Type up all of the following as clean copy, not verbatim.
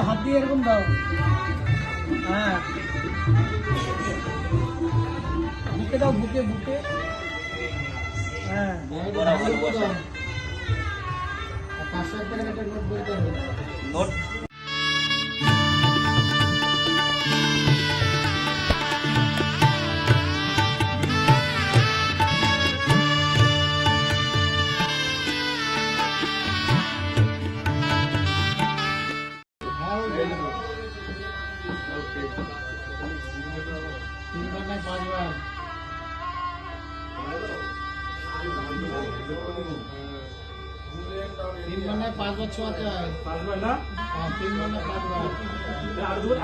হাত দিয়ে এরকম দাও। হ্যাঁ বুকে দাও, বুকে বুকে। হ্যাঁ 500 টাকার একটা নোট বের করবে। নোট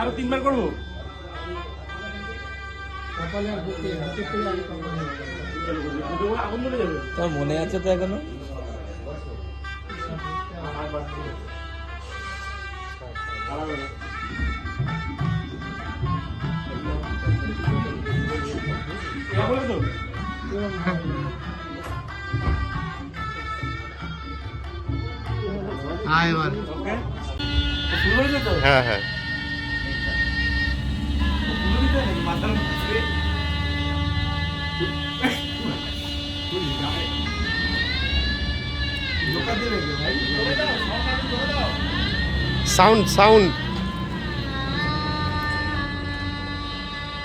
আরো 3 বার করবো। তোর মনে আছে তো এখনো? হ্যাঁ হ্যাঁ সাউন্ড সাউন্ড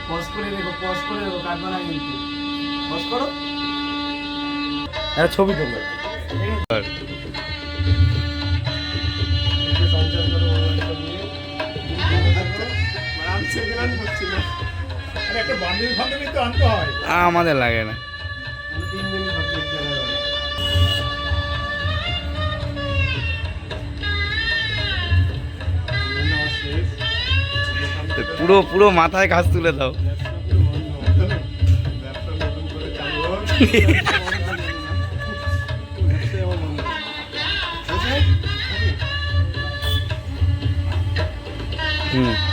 পজ করে দেখো, পজ করে দেখো, কাটবা না কিন্তু। পজ করো। ছবি তোলো। আমাদের লাগে না। পুরো পুরো মাথায় ঘাস তুলে দাও। হুম